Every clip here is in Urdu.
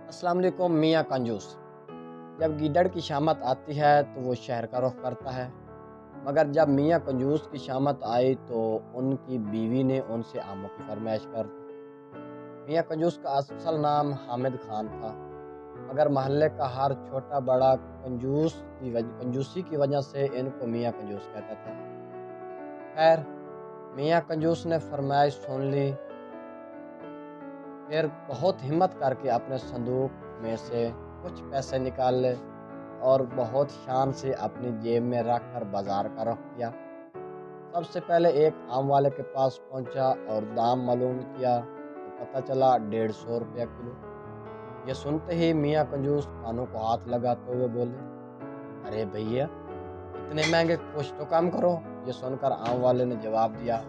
السلام علیکم میاں کنجوس۔ جب گیدڑ کی شامت آتی ہے تو وہ شہر کا رخ کرتا ہے، مگر جب میاں کنجوس کی شامت آئی تو ان کی بیوی نے ان سے آموں کی فرمائش کر دی۔ میاں کنجوس کا اصل نام حامد خان تھا، مگر محلے کا ہر چھوٹا بڑا کنجوسی کی وجہ سے ان کو میاں کنجوس کہتا تھا۔ خیر، میاں کنجوس نے فرمائش سن لی، پھر بہت ہمت کر کے اپنے صندوق میں سے کچھ پیسے نکال لے اور بہت شان سے اپنی جیب میں رکھ کر بازار کا رخ کیا۔ سب سے پہلے ایک آم والے کے پاس پہنچا اور دام معلوم کیا تو پتہ چلا 150 روپیہ کلو۔ یہ سنتے ہی میاں کنجوس کانوں کو ہاتھ لگاتے ہوئے بولے، ارے بھیا، اتنے مہنگے کچھ تو کم کرو۔ یہ سن کر آم والے نے جواب دیا،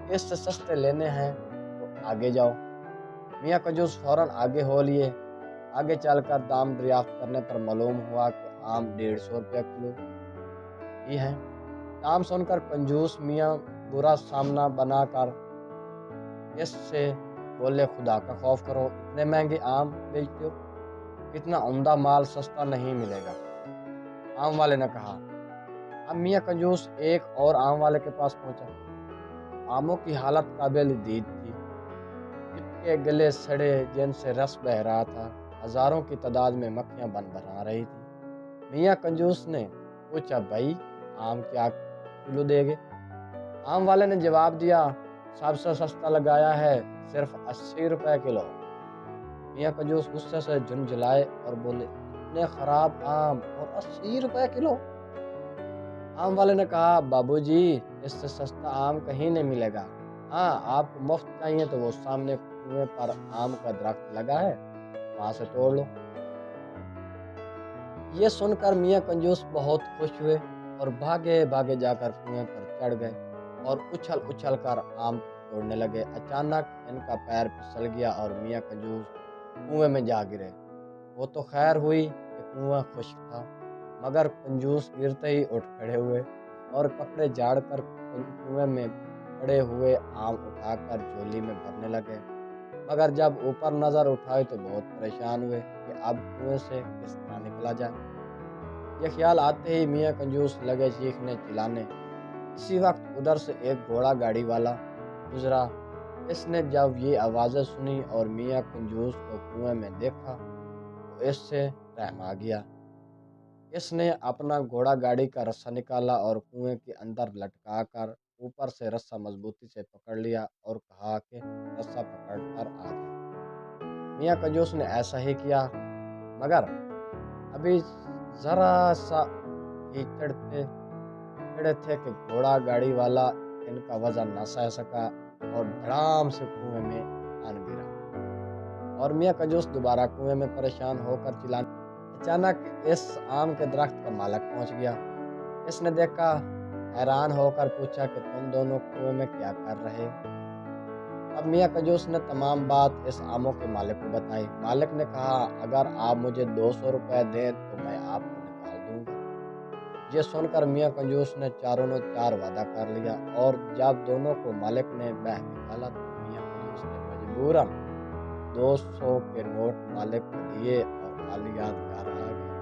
اس سے سستے لینے ہیں تو آگے جاؤ۔ میاں کنجوس فوراً آگے ہو لیے۔ آگے چل کر دام دریافت کرنے پر معلوم ہوا کہ آم 150 روپیہ کلو ہی ہیں۔ دام سن کر کنجوس میاں برا سامنا بنا کر اس سے بولے، خدا کا خوف کرو، اتنے مہنگے آم بیچتے ہو، اتنا عمدہ مال سستا نہیں ملے گا۔ آم والے نے کہا۔ اب میاں کنجوس ایک اور آم والے کے پاس پہنچا۔ آموں کی حالت قابل دید تھی، چپکے گلے سڑے جن سے رس بہہ رہا تھا، ہزاروں کی تعداد میں مکھیاں بن بھرا رہی تھی۔ میاں کنجوس نے پوچھا، بھائی آم کیا کلو دے گے؟ آم والے نے جواب دیا، سب سے سستا لگایا ہے، صرف 80 روپے کلو۔ میاں کنجوس غصے سے جھنجھلائے اور بولے، اتنے خراب آم اور 80 روپے کلو؟ آم والے نے کہا، بابو جی، اس سے سستا آم کہیں نہیں ملے گا۔ ہاں، آپ کو مفت چاہیے تو وہ سامنے کنویں پر آم کا درخت لگا ہے، وہاں سے توڑ لو۔ یہ سن کر میاں کنجوس بہت خوش ہوئے اور بھاگے بھاگے جا کر کنویں پر چڑھ گئے اور اچھل اچھل کر آم توڑنے لگے۔ اچانک ان کا پیر پھسل گیا اور میاں کنجوس کنویں میں جا گرے۔ وہ تو خیر ہوئی کہ کنواں خشک تھا، مگر کنجوس گرتے ہی اٹھ کھڑے ہوئے اور کپڑے جھاڑ کر کنویں میں پڑے ہوئے آم اٹھا کر جھولی میں بھرنے لگے، مگر جب اوپر نظر اٹھائی تو بہت پریشان ہوئے کہ اب کنویں سے کس طرح نکلا جائے۔ یہ خیال آتے ہی میاں کنجوس لگے چیخنے چلانے۔ اسی وقت ادھر سے ایک گھوڑا گاڑی والا گزرا۔ اس نے جب یہ آوازیں سنی اور میاں کنجوس کو کنویں میں دیکھا تو اس سے رحم آ گیا۔ اس نے اپنا گھوڑا گاڑی کا رسہ نکالا اور کنویں کے اندر لٹکا کر اوپر سے رسہ مضبوطی سے پکڑ لیا اور کہا کہ رسہ پکڑ کر آ جا۔ میاں کنجوس نے ایسا ہی کیا، مگر ابھی ذرا سا ہی چڑھے تھے کہ گھوڑا گاڑی والا ان کا وزن نہ سہ سکا اور دھڑام سے کنویں میں آن گرا اور میاں کنجوس دوبارہ کنویں میں پریشان ہو کر چلانے۔ اچانک اس آم کے درخت کا مالک پہنچ گیا۔ اس نے دیکھا، حیران ہو کر پوچھا کہ تم دونوں کنویں میں کیا کر رہے ہو؟ اب میاں کنجوس نے تمام بات اس آموں کے مالک کو بتائی۔ مالک نے کہا، اگر آپ مجھے 200 روپے دیں تو میں آپ کو نکال دوں گا۔ یہ سن کر میاں کنجوس نے چاروں نے چار وعدہ کر لیا اور جب دونوں کو مالک نے بہہ نکالا تو میاں کنجوس نے مجبوراً 200 کے نوٹ مالک کو دیے اور مالیات گھر آ گئے۔